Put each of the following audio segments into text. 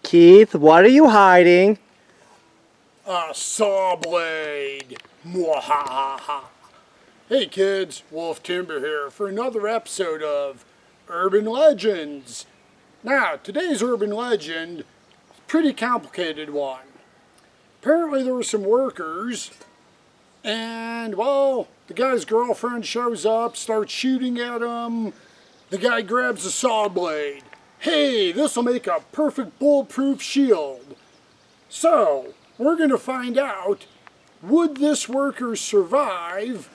Keith, what are you hiding? A saw blade. Mwahaha. Hey kids, Wolf Timber here for another episode of Urban Legends. Now, today's urban legend is a pretty complicated one. Apparently there were some workers and, well, the guy's girlfriend shows up, starts shooting at him. The guy grabs a saw blade. Hey, this'll make a perfect bulletproof shield. So, we're going to find out, would this worker survive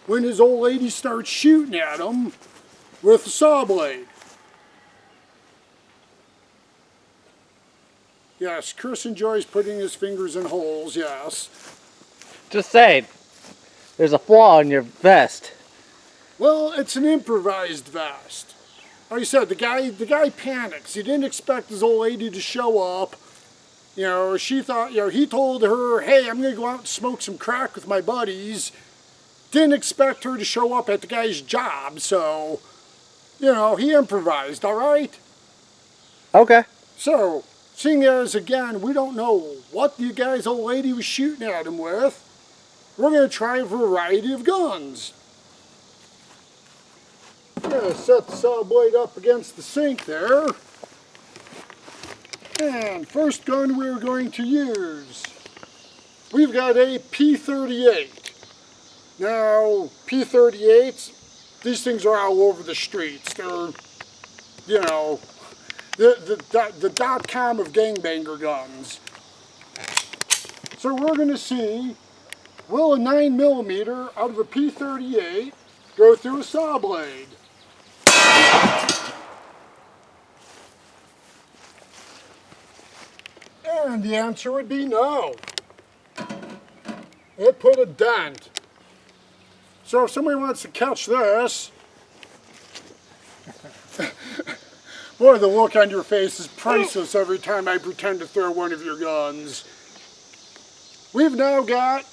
when his old lady starts shooting at him with a saw blade? Yes, Chris enjoys putting his fingers in holes, yes. Just saying, there's a flaw in your vest. Well, it's an improvised vest. Like I said, the guy panics. He didn't expect his old lady to show up. You know, she thought, you know, he told her, hey, I'm going to go out and smoke some crack with my buddies. Didn't expect her to show up at the guy's job, so, you know, he improvised, all right? Okay. So, seeing as, again, we don't know what the guy's old lady was shooting at him with, we're going to try a variety of guns. I'm going to set the saw blade up against the sink there. And first gun we're going to use, we've got a P38. Now, P38s, these things are all over the streets. They're, you know, the .com of gangbanger guns. So we're going to see, will a 9mm out of a P38 go through a saw blade? And the answer would be no. It put a dent. So if somebody wants to catch this, boy, the look on your face is priceless every time I pretend to throw one of your guns. We've now got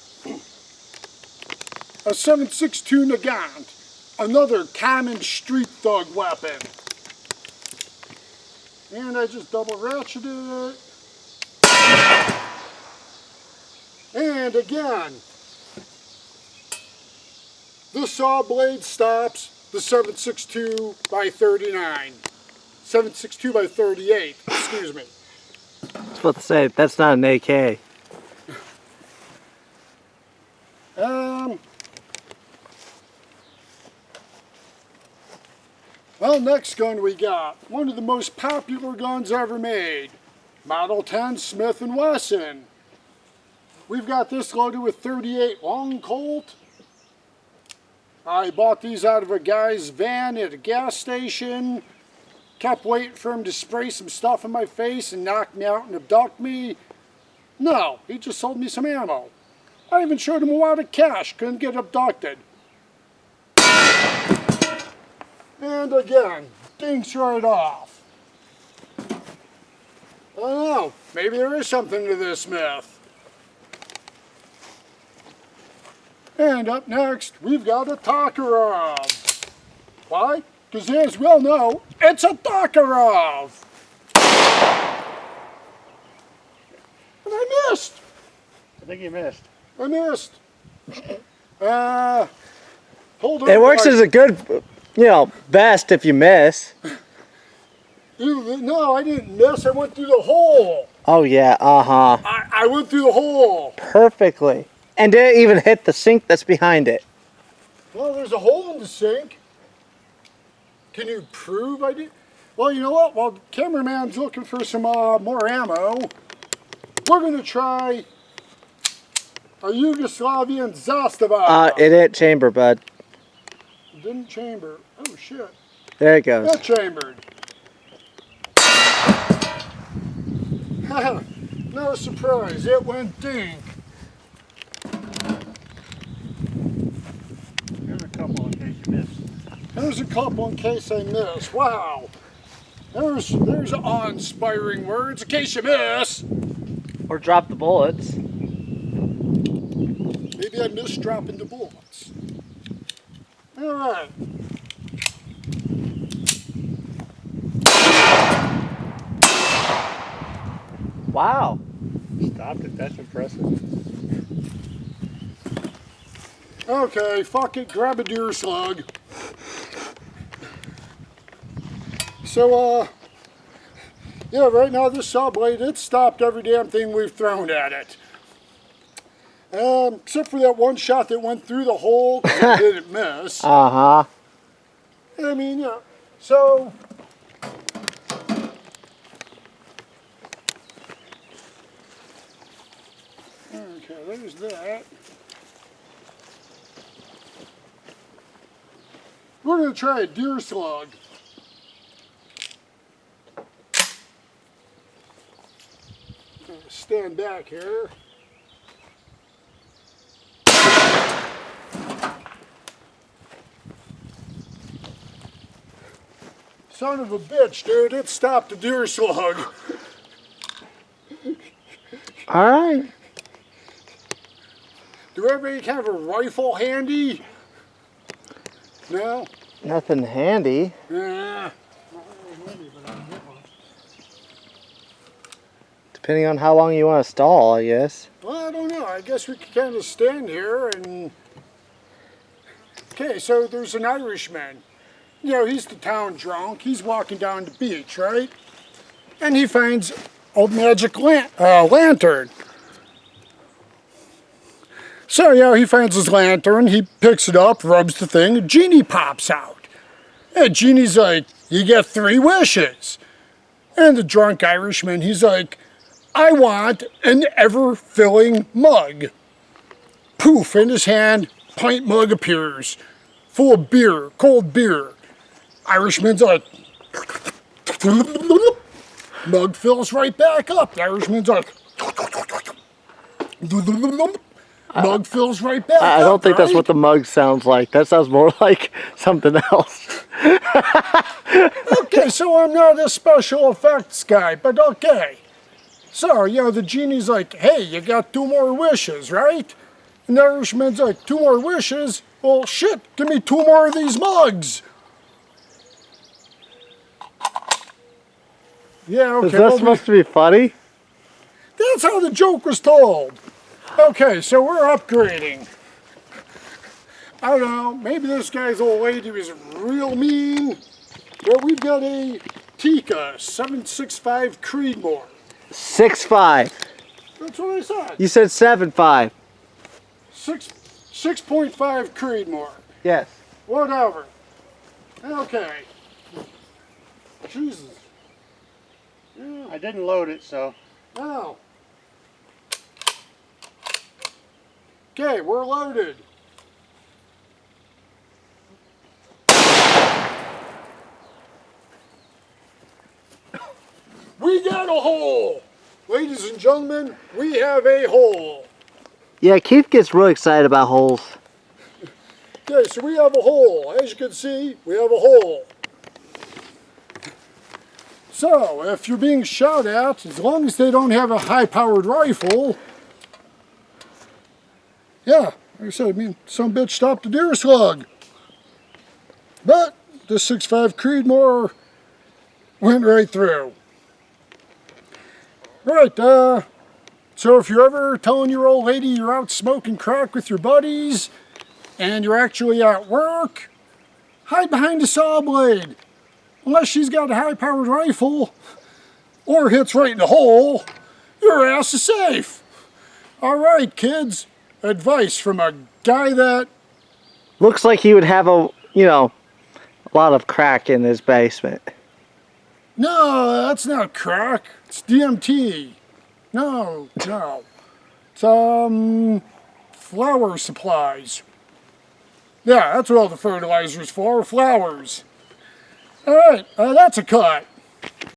a 7.62 Nagant, another common street thug weapon. And I just double ratcheted it. And again, this saw blade stops the 7.62 by 39. 7.62 by 38, excuse me. I was about to say, that's not an AK. Well, next gun we got, one of the most popular guns ever made. Model 10 Smith & Wesson. We've got this loaded with 38 Long Colt. I bought these out of a guy's van at a gas station. Kept waiting for him to spray some stuff in my face and knock me out and abduct me. No, he just sold me some ammo. I even showed him a wad of cash, couldn't get abducted. And again, dinks right off. I don't know, maybe there is something to this myth. And up next, we've got a Tokarev. Why? Because as we all know, it's a Tokarev. And I missed. I think you missed. I missed. Hold on. It works as a good, you know, vest if you miss. No, I didn't miss. I went through the hole. Oh yeah, uh-huh. I went through the hole. Perfectly. And didn't even hit the sink that's behind it. Well, there's a hole in the sink. Can you prove I did? Well, you know what? While the cameraman's looking for some more ammo, we're going to try a Yugoslavian Zastava. It hit chamber, bud. It didn't chamber. Oh, shit. There it goes. It chambered. No surprise. It went dink. There's a couple in case you missed. There's a couple in case I miss. Wow. There's awe-inspiring words in case you miss. Or drop the bullets. Maybe I missed dropping the bullets. All right. Wow. Stopped it. That's impressive. Okay, fuck it, grab a deer slug. So, yeah, right now this saw blade, it stopped every damn thing we've thrown at it. Except for that one shot that went through the hole, 'cause it didn't miss. Uh-huh. I mean, yeah. So, okay, there's that. We're going to try a deer slug. Stand back here. Son of a bitch, dude, it stopped a deer slug. All right. Do everybody have a rifle handy? No? Nothing handy. Nah. Depending on how long you want to stall, I guess. Well, I don't know. I guess we could kind of stand here and... Okay, so there's an Irishman. You know, he's the town drunk. He's walking down the beach, right? And he finds a magic lantern. So, you know, he finds his lantern, he picks it up, rubs the thing, a genie pops out. And genie's like, you get 3 wishes. And the drunk Irishman, he's like, I want an ever-filling mug. Poof, in his hand, pint mug appears, full of beer, cold beer. Irishman's like, mug fills right back up. The Irishman's like, mug fills right back up. I don't think that's right? what the mug sounds like. That sounds more like something else. Okay, so I'm not a special effects guy, but okay. So, you know, the genie's like, hey, you got 2 more wishes, right? And the Irishman's like, 2 more wishes? Well, shit, give me 2 more of these mugs. Yeah, okay. Is that supposed to be funny? That's how the joke was told. Okay, so we're upgrading. I don't know, maybe this guy's old lady was real mean. Well, we've got a Tika 765 Creedmoor. 6.5. That's what I said. You said 7.5. 6.5 Creedmoor. Yes. Whatever. Okay. Jesus. Yeah. I didn't load it, so. Now. Okay, we're loaded. We got a hole. Ladies and gentlemen, we have a hole. Yeah, Keith gets really excited about holes. Okay, so we have a hole. As you can see, we have a hole. So, if you're being shot at, as long as they don't have a high-powered rifle, yeah, like I said, I mean, some bitch stopped a deer slug. But the 6.5 Creedmoor went right through. Right, so if you're ever telling your old lady you're out smoking crack with your buddies, and you're actually at work, hide behind a saw blade. Unless she's got a high-powered rifle, or hits right in the hole, your ass is safe. All right, kids. Advice from a guy that... Looks like he would have a lot of crack in his basement. No, that's not crack. It's DMT. No. It's, flower supplies. Yeah, that's what all the fertilizer's for, flowers. All right, that's a cut.